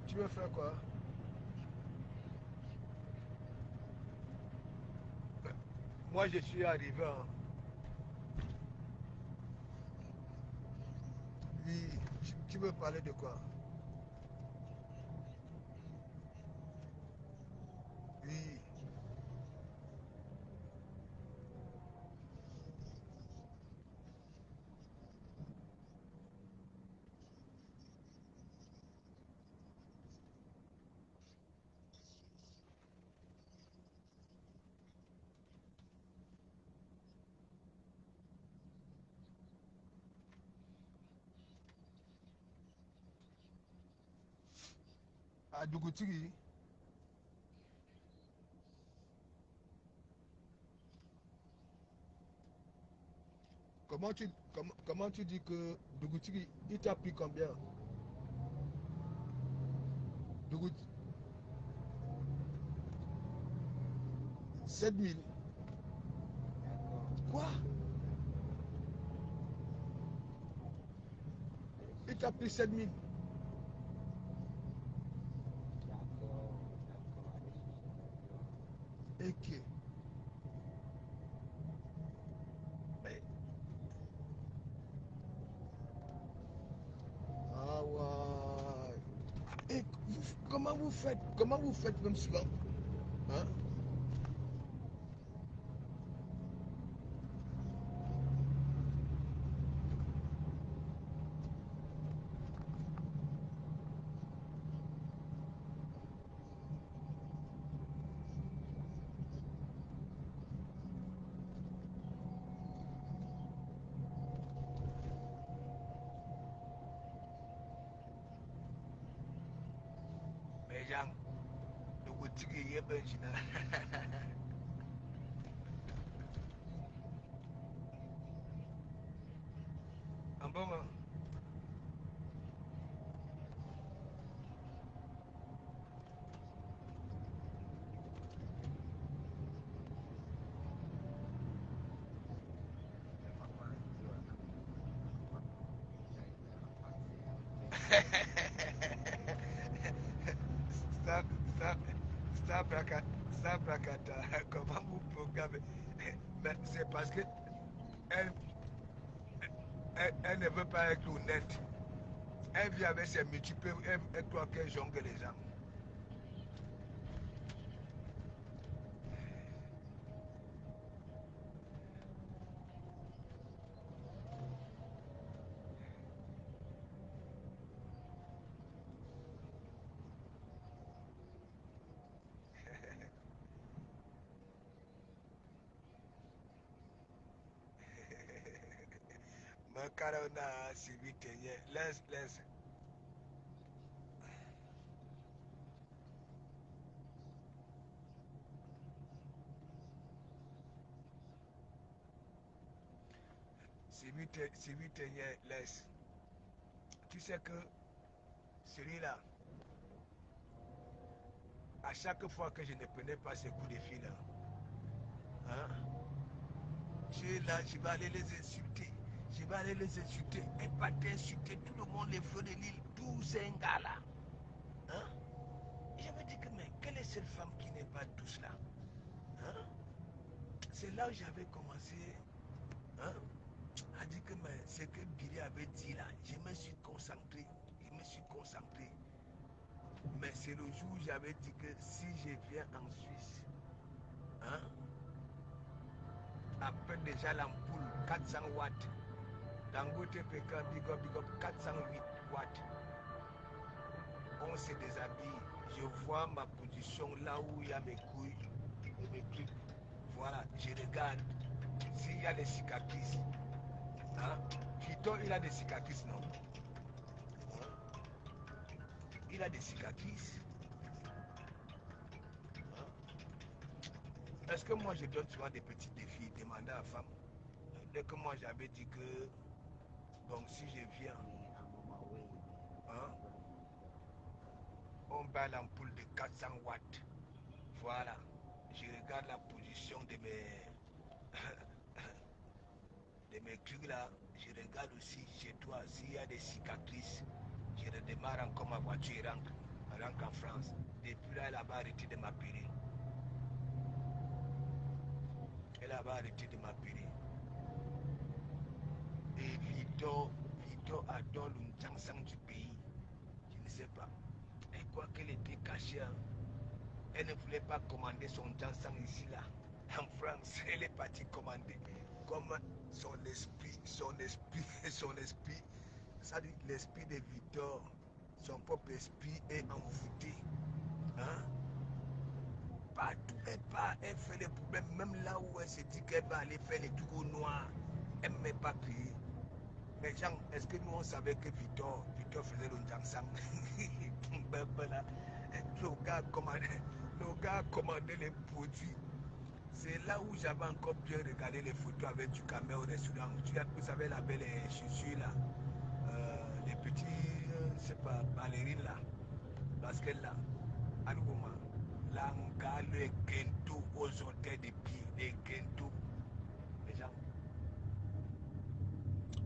Tu veux faire quoi? Ben, moi, je suis arrivé. Hein. Oui, tu veux parler de quoi? Oui. À Dougoutigui. Comment tu dis que Dougoutigui, il t'a pris combien? Dougoutigui, 7 000. Quoi? Il t'a pris 7 000. Et que. Mais, ah ouais. Et comment vous faites? Comment vous faites même souvent? Hein? Mais Jean, Dougoutigui, il est ben Gina. En bon, hein? Stop, stop, stop, Rakata. Comment vous programmez? Mais c'est parce que elle, elle ne veut pas être honnête. Elle vit avec ses multiples, elle croit qu'elle jongle les gens. Mais Carona, c'est vite, laisse. laisse. Tu sais que celui-là, à chaque fois que je ne prenais pas ces coups de fil, hein, je vais aller les insulter. Je vais aller les insulter. Et pas t'insulter tout le monde, les fleurs de l'île, tous ces gars-là. Hein? Et je me dis que, mais quelle est cette femme qui n'est pas douce là? Hein? C'est là où j'avais commencé, hein, à dire que mais, ce que Billy avait dit là, je me suis concentré. Mais c'est le jour où j'avais dit que si je viens en Suisse, hein, après déjà l'ampoule 400 watts, Dangote PK Big Up 408 watts, on se déshabille. Je vois ma position là où il y a mes couilles et mes clips. Voilà, je regarde s'il y a des cicatrices. Hein? Victor, il a des cicatrices, non? Hein? Il a des cicatrices. Hein? Est-ce que moi je donne souvent des petits défis, demander à la femme? Dès que moi j'avais dit que, bon, si je viens, hein, on bat l'ampoule de 400 watts. Voilà. Je regarde la position de mes trucs là. Je regarde aussi chez toi s'il y a des cicatrices. Je redémarre encore ma voiture et rentre en France. Depuis là, elle a arrêté de m'appeler. Elle a arrêté de m'appeler. Et Victor adore le Njangsang du pays. Je ne sais pas. Elle croit qu'elle était cachée. Hein. Elle ne voulait pas commander son Njangsang ici là. En France, elle est partie commander. Comme son esprit, ça dit l'esprit de Victor, son propre esprit est envoûté. Hein? Partout elle fait les problèmes, même là où elle se dit qu'elle va aller faire les trucs au noir, elle ne met pas crier. Mais gens, est-ce que nous on savait que Victor faisait le Njangsang? Le gars commandait les produits. C'est là où j'avais encore bien regardé les photos avec du camel au restaurant. Vous savez, la belle chaussures là, les petits, je sais pas, ballerines là, basket là, à nouveau, l'anga, le gento aux orteils des pieds, les gento. Les gens,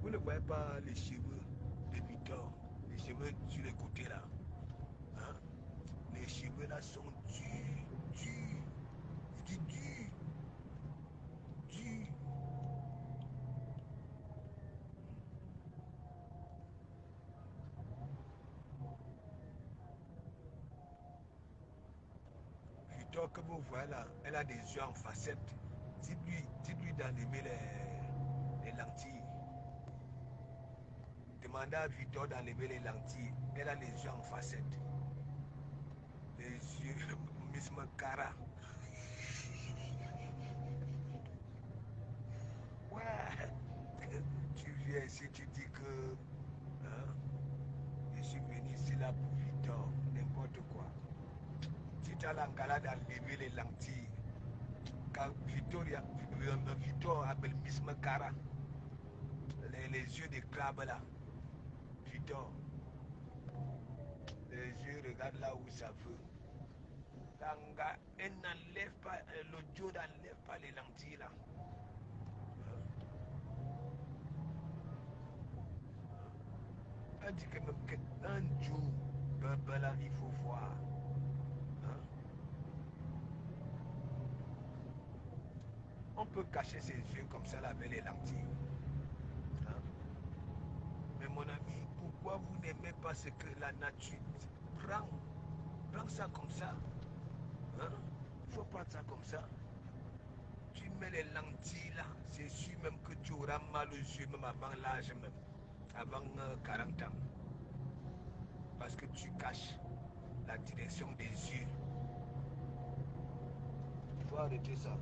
vous ne voyez pas les cheveux de Victor, les cheveux sur les côtés là. Hein? Les cheveux là sont durs. Je dis durs. Victor, comme vous voyez là, elle a des yeux en facettes. Dites-lui d'enlever les lentilles. Demandez à Victor d'enlever les lentilles. Elle a les yeux en facettes. Les yeux, Miss Makara. Ouais. Tu viens ici, tu dis que hein, je suis venu ici là pour Victor. N'importe quoi. Si tu as l'engalade d'enlever les lentilles, quand Victor appelle Miss Makara, les yeux de crabe là, Victor, les yeux, regarde là où ça veut. Tanga, elle n'enlève pas, l'audio n'enlève pas les lentilles là. Elle dit que même qu'un jour, là, il faut voir. Hein? On peut cacher ses yeux comme ça là avec les lentilles. Hein? Mais mon ami, pourquoi vous n'aimez pas ce que la nature prends ça comme ça. Hein? Il faut prendre ça comme ça. Tu mets les lentilles là, c'est sûr même que tu auras mal aux yeux même avant l'âge même, avant 40 ans. Parce que tu caches la direction des yeux. Il faut arrêter ça.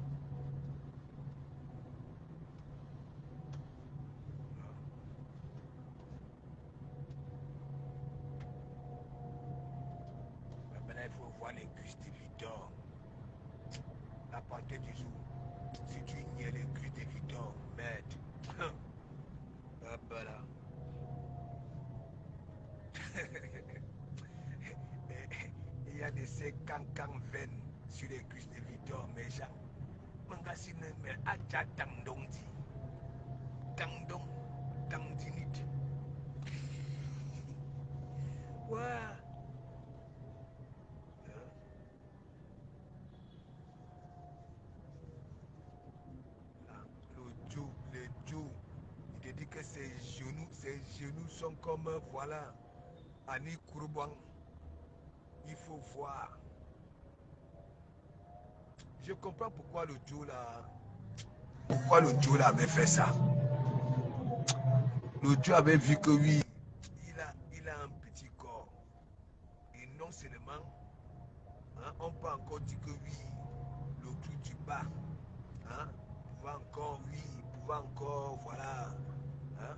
Maintenant, il faut voir les cuisses de Victor. À partir du jour, si tu niais les cuisses de Victor, merde. les cancans viennent sur les cuisses de Victor, mais gens. Mangasine, mais Adja Tangdong dit. Tangdong, Tangdinit. Ouais. Le Joe, il te dit que ses genoux sont comme, voilà, Annie Kourouban. Il faut voir. Je comprends pourquoi le Joe là avait fait ça. Le Joe avait vu que oui, il a un petit corps. Et non seulement, hein, on peut encore dire que oui, le trou du bas, hein, pouvait encore, voilà, hein,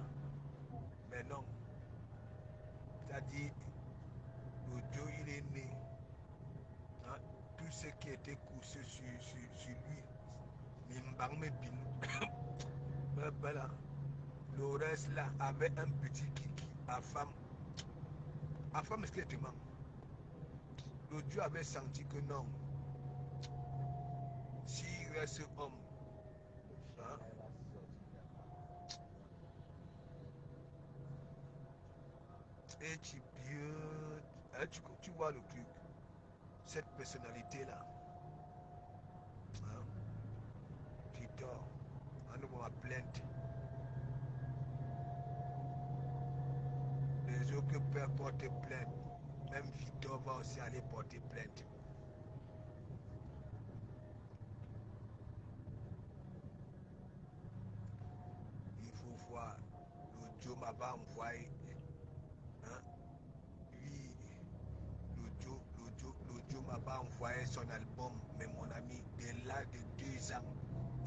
mais non. C'est-à-dire, le Joe, il est né. Hein, tout ce qui était couché sur lui, le reste là avait un petit kiki à femme. À femme, est-ce qu'il était mort? Le Dieu avait senti que non. S'il reste homme, hein, et tu vois le truc, cette personnalité là, hein, Victor, on nous voit plainte. Les autres peuvent porter plainte. Même Victor va aussi aller porter plainte. Il faut voir. Le Joe m'avait envoyé. Hein, lui, le Joe m'avait envoyé son album. Mais mon ami, dès l'âge de 2 ans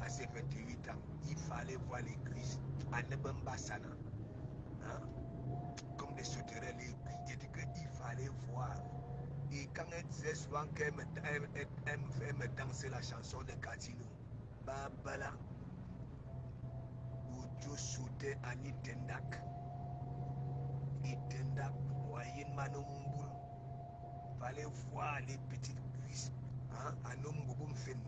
à ses 28 ans, il fallait voir l'église. À Nebambasana. Hein, comme des sauterelles, il dit qu'il fallait voir. Et quand elle disait souvent qu'elle me danser la chanson de Katino, Babala, Ojo sautait à Nitendak. Nitendak, moyen Manomboul. Fallait voir les petites cuisses. Hein, à Nombobomfen.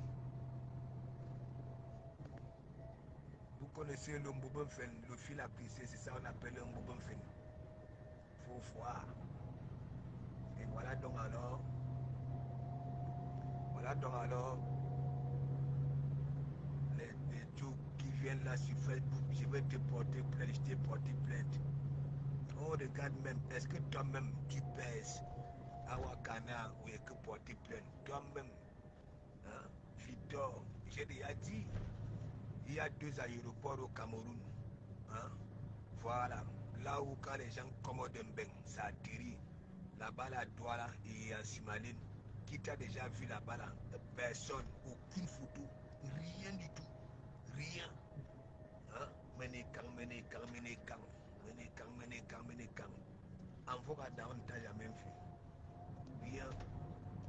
Vous connaissez le Mbobomfen, le fil à pisser, c'est ça qu'on appelle le Mbobomfen. Faut voir. Et voilà donc alors, les gens qui viennent là sur Facebook, je vais te porter plainte, je t'ai porté plainte. On regarde même, est-ce que toi-même tu pèses à Wakana ou est-ce que porter plainte? Toi-même, hein, Victor, j'ai déjà dit, il y a 2 aéroports au Cameroun. Hein, voilà, là où quand les gens commodent un bain, ça atterrit. Là-bas, à Douala et à Simaline. Qui t'a déjà vu là-bas là? Personne, aucune photo, rien du tout. Rien. Hein? Menekang. En vogue davantage à même fait. Bien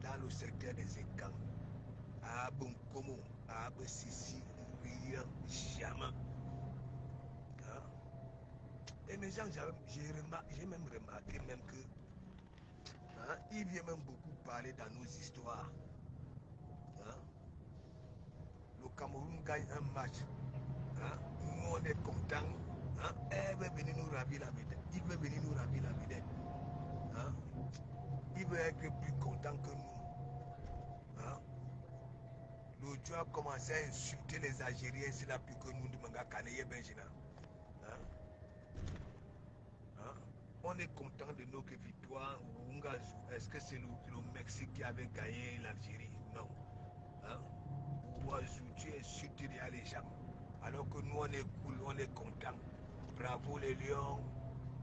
dans le secteur des écans. À Bonkomo, à Sissi, rien, jamais. Hein? Et mes gens, j'ai même remarqué même que hein, il vient même beaucoup parler dans nos histoires. Hein? Le Cameroun gagne un match. Hein? Nous, on est contents. Hein? Il veut venir nous ravir la vedette. Hein? Il veut être plus content que nous. Hein? Le Dieu a commencé à insulter les Algériens, c'est là plus que nous, de Manga Kaneye Benjina. Hein? Hein? On est content de nos victoires. Est-ce que c'est le Mexique qui avait gagné l'Algérie? Non. Hein? Oiseau, tu insultes les gens. Alors que nous, on est cool, on est content. Bravo les Lions,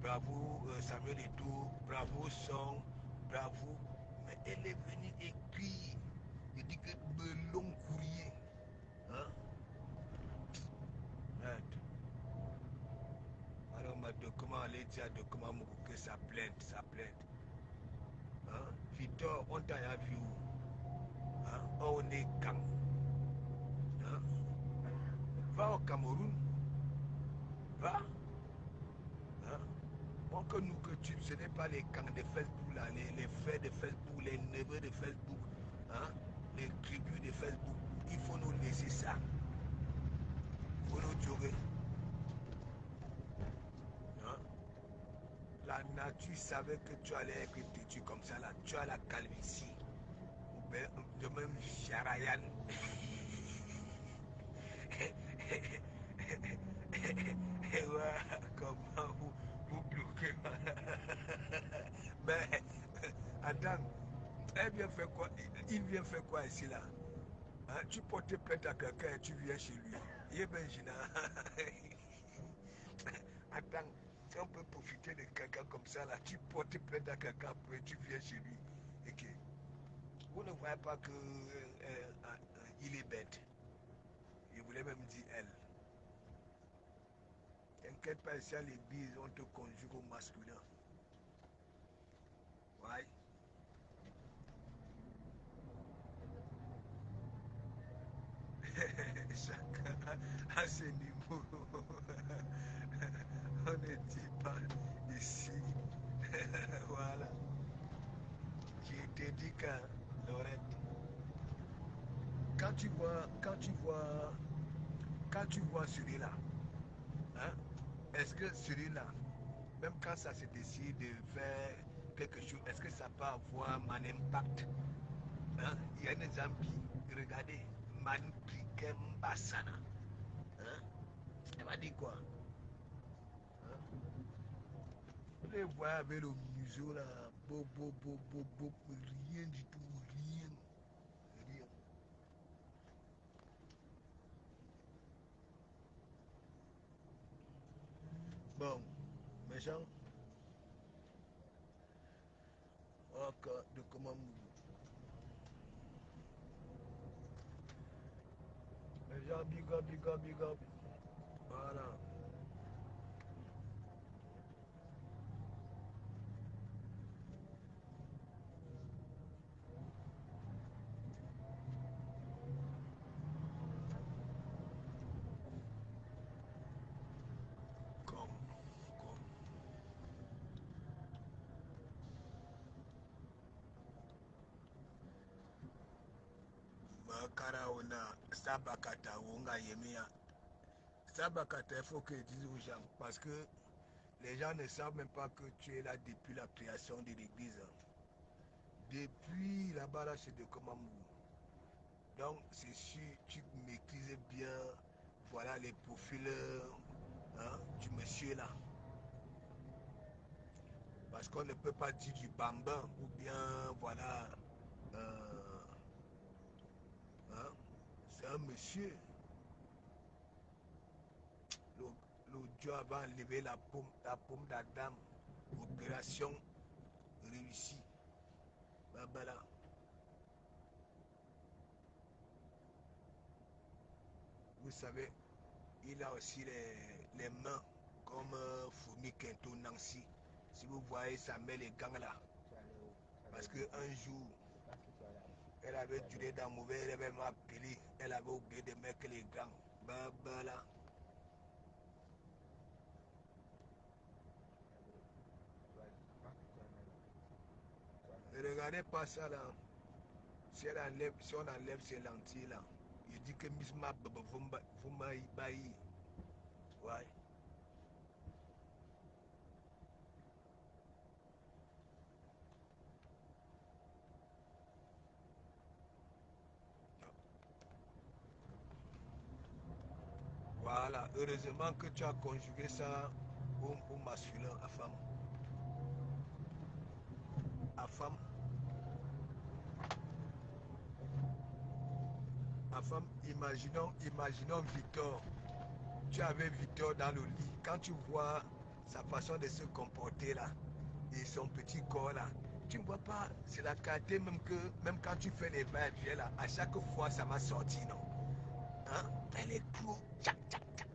bravo Samuel Eto'o, bravo Song, bravo. Mais elle est venue écrire. Il dit que de long courrier. Hein? Merde. Alors, comment aller dire de comment que ça plainte. Hein? Victor, on t'a vu où? Hein? On est quand? Hein? Va au Cameroun. Va. Hein? comprends que nous, ce n'est pas les camps de Facebook, là, les frères de Facebook, les neveux de Facebook, hein, les tribus de Facebook. Il faut nous laisser ça. Il faut nous durer. Hein? La nature savait que tu allais être têtu comme ça, là. Tu as la calvitie. De même, Charayan. Comment vous bloquez? Mais attends, elle vient faire quoi? Il vient faire quoi ici là? Hein, tu portes plainte à quelqu'un et tu viens chez lui. Il est bien gênant. Attends, si on peut profiter de quelqu'un comme ça là, tu portes plainte à quelqu'un après tu viens chez lui. Ok. Vous ne voyez pas que il est bête. Il voulait même dire elle. T'inquiète pas, ici à l'église, on te conjugue au masculin. Ouais. Chacun à ce niveau. On ne dit pas ici. Voilà. Qui te dit qu'à Lorette. Quand tu vois celui-là, hein, est-ce que celui-là, même quand ça se décide de faire quelque chose, est-ce que ça peut avoir un impact? Hein? Il y a des zombies, regardez, Manpikem Bassana. Hein? Elle m'a dit quoi? Hein? Vous les voyez avec le museau là, rien du tout, rien. Rien. Bon, mes gens, encore de comment mes gens, big up, big up, big up. Voilà. Comme. Makara ona sabakata wonga yemia. Sabakata, il faut qu'ils disent aux gens parce que les gens ne savent même pas que tu es là depuis la création de l'église. Depuis là-bas, là, c'est de Komamou. Donc, c'est sûr, tu maîtrises bien, voilà, les profils hein, du monsieur là. Parce qu'on ne peut pas dire du bambin ou bien, voilà, hein, c'est un monsieur. L'audio avait enlevé la paume d'Adam. Opération réussie. Babala. Vous savez, il a aussi les mains comme Fourmi Kento Nancy. Si vous voyez, ça met les gants là. Parce qu'un jour, elle avait duré dans mauvais, elle avait m'appelé. Elle avait oublié de mettre les gants. Babala. Ne regardez pas ça là. Si on enlève ces lentilles là, il dit que Misma vous m'aïe. Ouais. Voilà, heureusement que tu as conjugué ça au masculin, à femme. À femme. À femme, imaginons Victor. Tu avais Victor dans le lit. Quand tu vois sa façon de se comporter là, et son petit corps là, tu ne vois pas, c'est la qualité même que, même quand tu fais les va-et-vient là, à chaque fois ça m'a sorti, non? Hein? Elle est clou, tchac, tchac, tchac,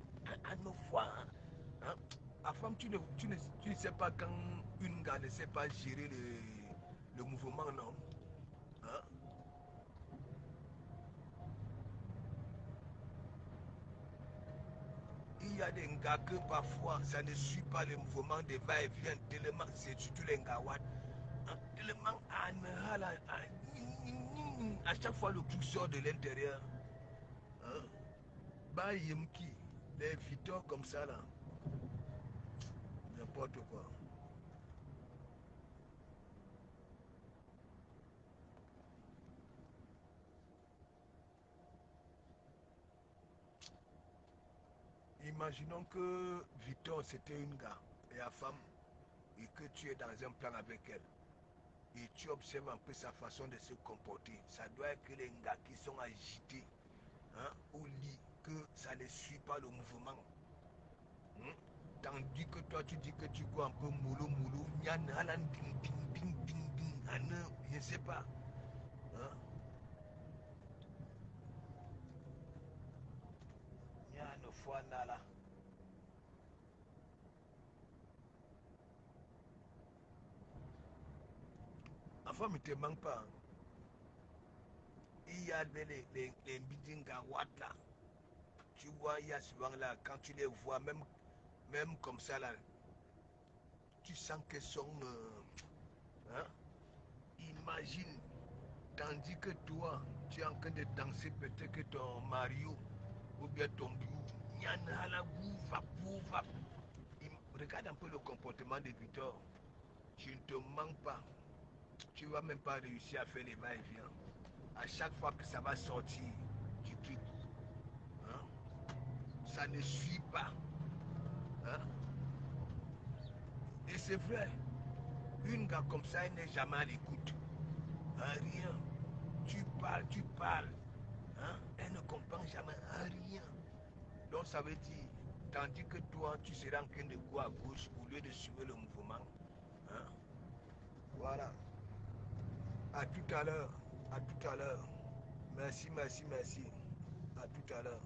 à nos fois. Hein? À femme, tu ne sais pas quand une gars ne sait pas gérer le mouvement, non? Hein? Il y a des gars que parfois ça ne suit pas le mouvement des va-et-vient tellement, c'est surtout les gawats. Hein, tellement à chaque fois le truc sort de l'intérieur. Hein? Bah Yemki, les vitors comme ça là. N'importe quoi. Imaginons que Victor c'était une gars et la femme et que tu es dans un plan avec elle et tu observes un peu sa façon de se comporter. Ça doit être que les gars qui sont agités hein, au lit, que ça ne suit pas le mouvement. Hein? Tandis que toi tu dis que tu vois un peu moulou moulou, je ne sais pas. Hein? Yana fois nala. La femme ne te manque pas. Hein. Il y a les bidingas là. Tu vois, il y a souvent là, quand tu les vois, même comme ça là, tu sens qu'elles sont. Hein? Imagine, tandis que toi, tu es en train de danser peut-être que ton Mario ou bien ton Biou. Regarde un peu le comportement de Victor. Tu ne te manques pas. Tu ne vas même pas réussir à faire les va-et-vient. À chaque fois que ça va sortir du truc, hein, ça ne suit pas. Hein. Et c'est vrai, une gars comme ça, elle n'est jamais à l'écoute. Hein, rien. Tu parles. Hein, elle ne comprend jamais rien. Donc ça veut dire, tandis que toi, tu seras en train de courir à gauche au lieu de suivre le mouvement. Hein. Voilà. À tout à l'heure. À tout à l'heure. Merci, merci, merci. À tout à l'heure.